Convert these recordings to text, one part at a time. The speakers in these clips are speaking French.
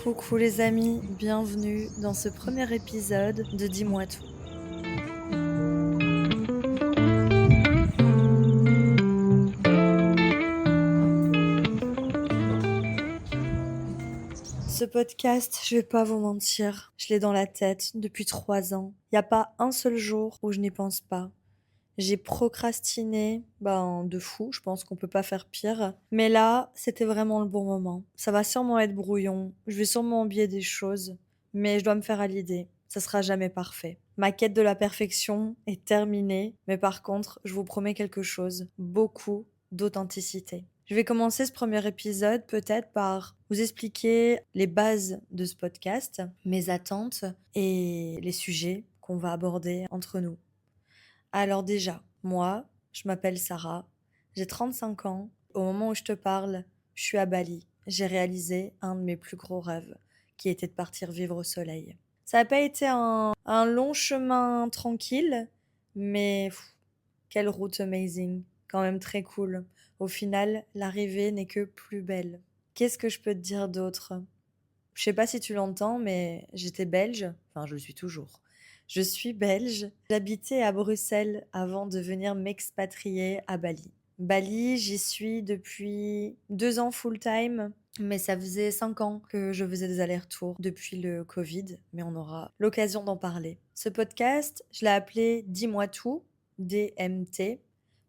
Coucou les amis, bienvenue dans ce premier épisode de Dis-moi tout. Ce podcast, je vais pas vous mentir, je l'ai dans la tête depuis 3 ans. Y a pas un seul jour où je n'y pense pas. J'ai procrastiné, de fou, je pense qu'on peut pas faire pire. Mais là, c'était vraiment le bon moment. Ça va sûrement être brouillon, je vais sûrement oublier des choses, mais je dois me faire à l'idée. Ça sera jamais parfait. Ma quête de la perfection est terminée, mais par contre, je vous promets quelque chose, beaucoup d'authenticité. Je vais commencer ce premier épisode peut-être par vous expliquer les bases de ce podcast, mes attentes et les sujets qu'on va aborder entre nous. Alors déjà, moi, je m'appelle Sarah, j'ai 35 ans. Au moment où je te parle, je suis à Bali. J'ai réalisé un de mes plus gros rêves, qui était de partir vivre au soleil. Ça n'a pas été un long chemin tranquille, mais quelle route amazing, quand même très cool. Au final, l'arrivée n'est que plus belle. Qu'est-ce que je peux te dire d'autre? Je sais pas si tu l'entends, mais j'étais belge, enfin je le suis toujours. Je suis belge. J'habitais à Bruxelles avant de venir m'expatrier à Bali. Bali, j'y suis depuis 2 ans full-time, mais ça faisait 5 ans que je faisais des allers-retours depuis le Covid, mais on aura l'occasion d'en parler. Ce podcast, je l'ai appelé Dis-moi tout, DMT.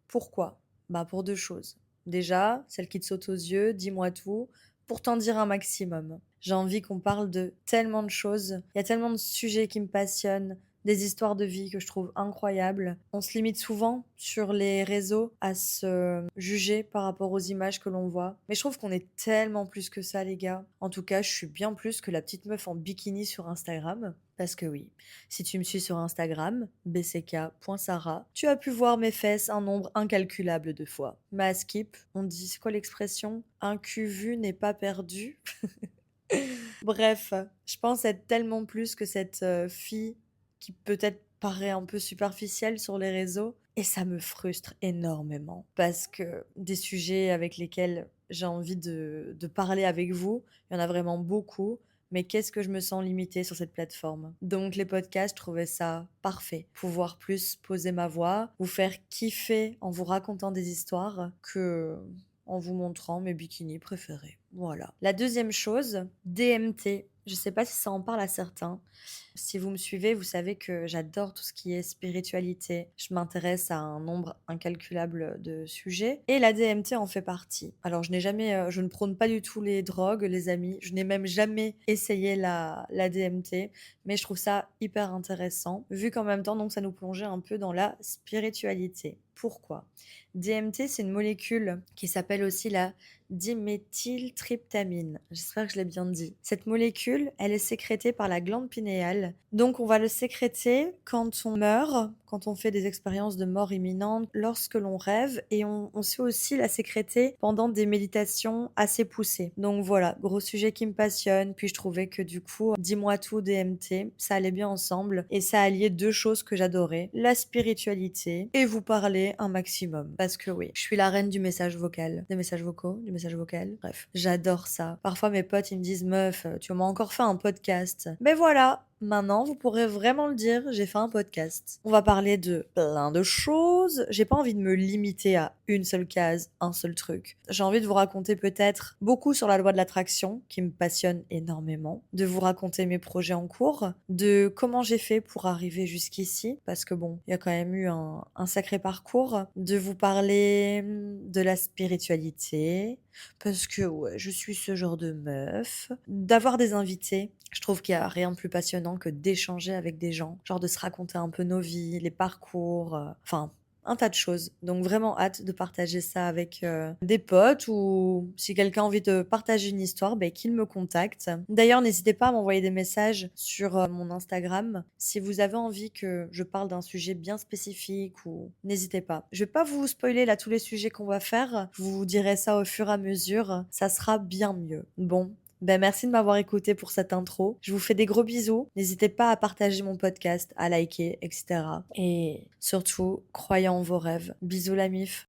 Pourquoi? Pour deux choses. Déjà, celle qui te saute aux yeux, dis-moi tout, pour t'en dire un maximum. J'ai envie qu'on parle de tellement de choses. Il y a tellement de sujets qui me passionnent, des histoires de vie que je trouve incroyables. On se limite souvent sur les réseaux à se juger par rapport aux images que l'on voit. Mais je trouve qu'on est tellement plus que ça, les gars. En tout cas, je suis bien plus que la petite meuf en bikini sur Instagram. Parce que oui, si tu me suis sur Instagram, bck.sarah, tu as pu voir mes fesses un nombre incalculable de fois. Mais à skip, on dit, c'est quoi l'expression? Un cul vu n'est pas perdu. Bref, je pense être tellement plus que cette fille qui peut-être paraît un peu superficielle sur les réseaux. Et ça me frustre énormément. Parce que des sujets avec lesquels j'ai envie de parler avec vous, il y en a vraiment beaucoup. Mais qu'est-ce que je me sens limitée sur cette plateforme? Donc les podcasts, je trouvais ça parfait. Pouvoir plus poser ma voix, vous faire kiffer en vous racontant des histoires que en vous montrant mes bikinis préférés. Voilà. La deuxième chose, DMT. Je sais pas si ça en parle à certains. Si vous me suivez, vous savez que j'adore tout ce qui est spiritualité. Je m'intéresse à un nombre incalculable de sujets et la DMT en fait partie. Alors je ne prône pas du tout les drogues, les amis. Je n'ai même jamais essayé la DMT, mais je trouve ça hyper intéressant vu qu'en même temps donc ça nous plongeait un peu dans la spiritualité. Pourquoi? DMT, c'est une molécule qui s'appelle aussi la diméthyltryptamine. J'espère que je l'ai bien dit. Cette molécule, elle est sécrétée par la glande pinéale. Donc, on va le sécréter quand on meurt, quand on fait des expériences de mort imminente, lorsque l'on rêve, et on sait aussi la sécréter pendant des méditations assez poussées. Donc voilà, gros sujet qui me passionne. Puis je trouvais que du coup, dis-moi tout DMT, ça allait bien ensemble, et ça alliait deux choses que j'adorais, la spiritualité et vous parler un maximum. Parce que oui, je suis la reine du message vocal, des messages vocaux, du message vocal. Bref, j'adore ça. Parfois mes potes ils me disent meuf, tu m'as encore fait un podcast. Mais voilà, maintenant, vous pourrez vraiment le dire, j'ai fait un podcast. On va parler de plein de choses. J'ai pas envie de me limiter à une seule case, un seul truc. J'ai envie de vous raconter peut-être beaucoup sur la loi de l'attraction, qui me passionne énormément, de vous raconter mes projets en cours, de comment j'ai fait pour arriver jusqu'ici, parce que bon, il y a quand même eu un sacré parcours, de vous parler de la spiritualité, parce que ouais, je suis ce genre de meuf, d'avoir des invités. Je trouve qu'il y a rien de plus passionnant que d'échanger avec des gens, genre de se raconter un peu nos vies, les parcours, enfin un tas de choses. Donc vraiment hâte de partager ça avec des potes ou si quelqu'un a envie de partager une histoire, qu'il me contacte. D'ailleurs, n'hésitez pas à m'envoyer des messages sur mon Instagram si vous avez envie que je parle d'un sujet bien spécifique ou n'hésitez pas. Je vais pas vous spoiler là tous les sujets qu'on va faire, je vous dirai ça au fur et à mesure, ça sera bien mieux. Bon, merci de m'avoir écouté pour cette intro. Je vous fais des gros bisous. N'hésitez pas à partager mon podcast, à liker, etc. Et surtout, croyez en vos rêves. Bisous la mif.